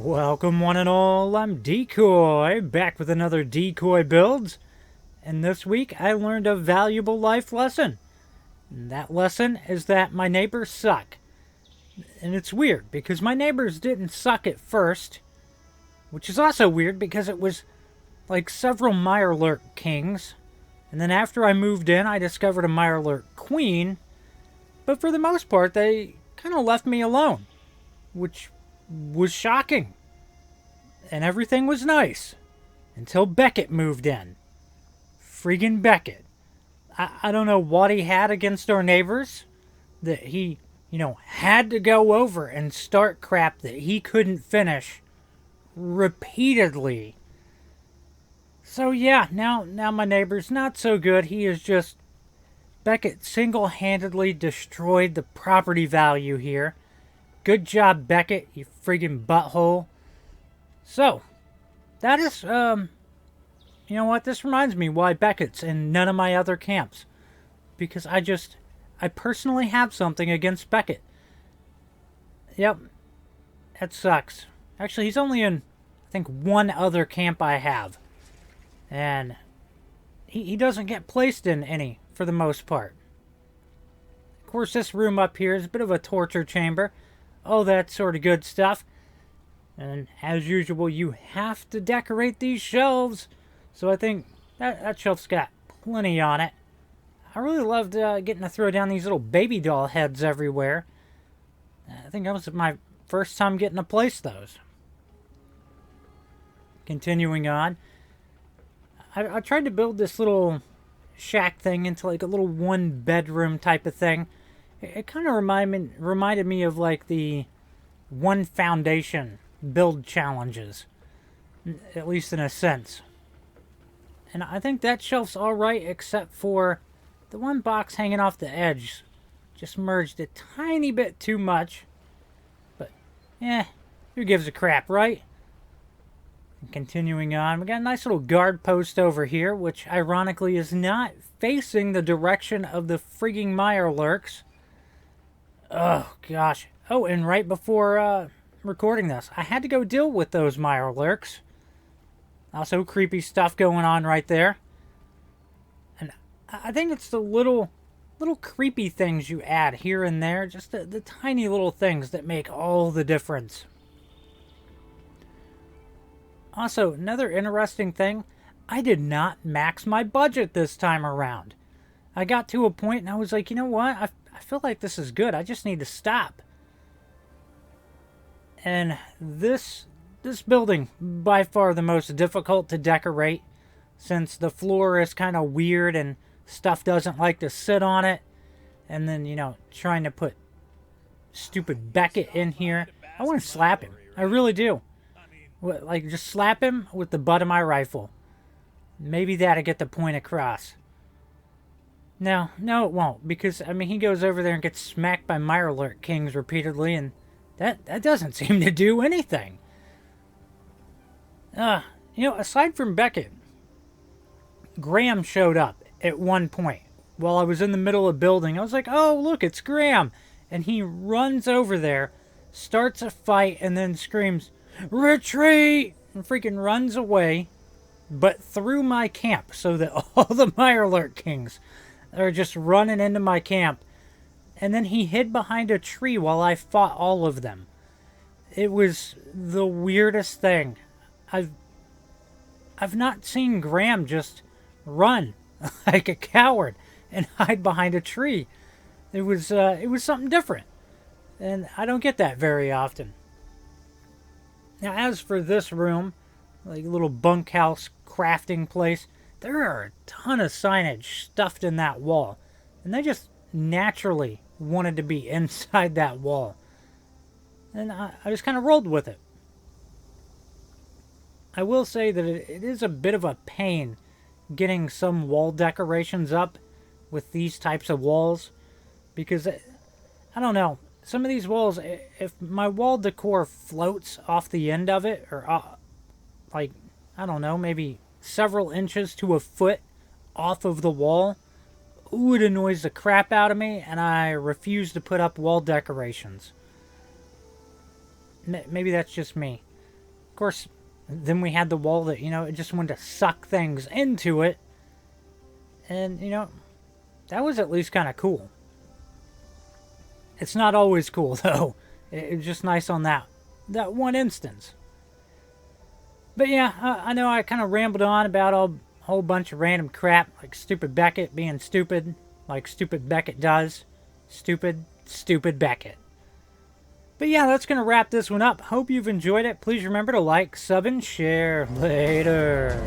Welcome one and all, I'm Decoy, back with another Decoy build. And this week I learned a valuable life lesson. And that lesson is that my neighbors suck. And it's weird, because my neighbors didn't suck at first. Which is also weird, because it was like several Mirelurk kings. And then after I moved in, I discovered a Mirelurk queen. But for the most part, they kind of left me alone. Which was shocking. And everything was nice. Until Beckett moved in. Friggin' Beckett. I don't know what he had against our neighbors. That he, had to go over and start crap that he couldn't finish. Repeatedly. So yeah, now my neighbor's not so good. He is just... Beckett single-handedly destroyed the property value here. Good job, Beckett, you friggin' butthole. So, that is, you know what? This reminds me why Beckett's in none of my other camps. Because I personally have something against Beckett. Yep, that sucks. Actually, he's only in, I think, one other camp I have. And he doesn't get placed in any, for the most part. Of course, this room up here is a bit of a torture chamber. All that sort of good stuff. And as usual, you have to decorate these shelves. So I think that shelf's got plenty on it. I really loved getting to throw down these little baby doll heads everywhere. I think that was my first time getting to place those. Continuing on. I tried to build this little shack thing into like a little one bedroom type of thing. It kind of reminded me of like the One Foundation build challenges, at least in a sense. And I think that shelf's alright, except for the one box hanging off the edge just merged a tiny bit too much. But, who gives a crap, right? And continuing on, we got a nice little guard post over here, which ironically is not facing the direction of the frigging Mirelurks. Oh, gosh. Oh, and right before recording this, I had to go deal with those Mirelurks. Also, creepy stuff going on right there. And I think it's the little creepy things you add here and there. Just the tiny little things that make all the difference. Also, another interesting thing. I did not max my budget this time around. I got to a point and I was like, you know what? I feel like this is good. I just need to stop. And this building, by far the most difficult to decorate, since the floor is kind of weird and stuff doesn't like to sit on it. And then, trying to put stupid Beckett in here. I want to slap him. I really do. Like, just slap him with the butt of my rifle. Maybe that'll get the point across. No, it won't, because, he goes over there and gets smacked by Mirelurk kings repeatedly, and that doesn't seem to do anything. Aside from Beckett, Graham showed up at one point. While I was in the middle of building, I was like, oh, look, it's Graham. And he runs over there, starts a fight, and then screams, retreat! And freaking runs away, but through my camp, so that all the Mirelurk kings are just running into my camp. And then he hid behind a tree while I fought all of them. It was the weirdest thing. I've not seen Graham just run like a coward and hide behind a tree. It was something different. And I don't get that very often. Now, as for this room, like a little bunkhouse crafting place, there are a ton of signage stuffed in that wall. And they just naturally wanted to be inside that wall. And I just kind of rolled with it. I will say that it is a bit of a pain getting some wall decorations up with these types of walls. Because, I don't know, some of these walls, if my wall decor floats off the end of it, or like, I don't know, maybe several inches to a foot off of the wall, ooh, it annoys the crap out of me, and I refuse to put up wall decorations. Maybe that's just me. Of course, then we had the wall that, you know, it just wanted to suck things into it. And, you know, that was at least kind of cool. It's not always cool, though. It was just nice on that one instance. But yeah, I know I kind of rambled on about a whole bunch of random crap, like stupid Beckett being stupid, like stupid Beckett does. Stupid Beckett. But yeah, that's going to wrap this one up. Hope you've enjoyed it. Please remember to like, sub, and share. Later.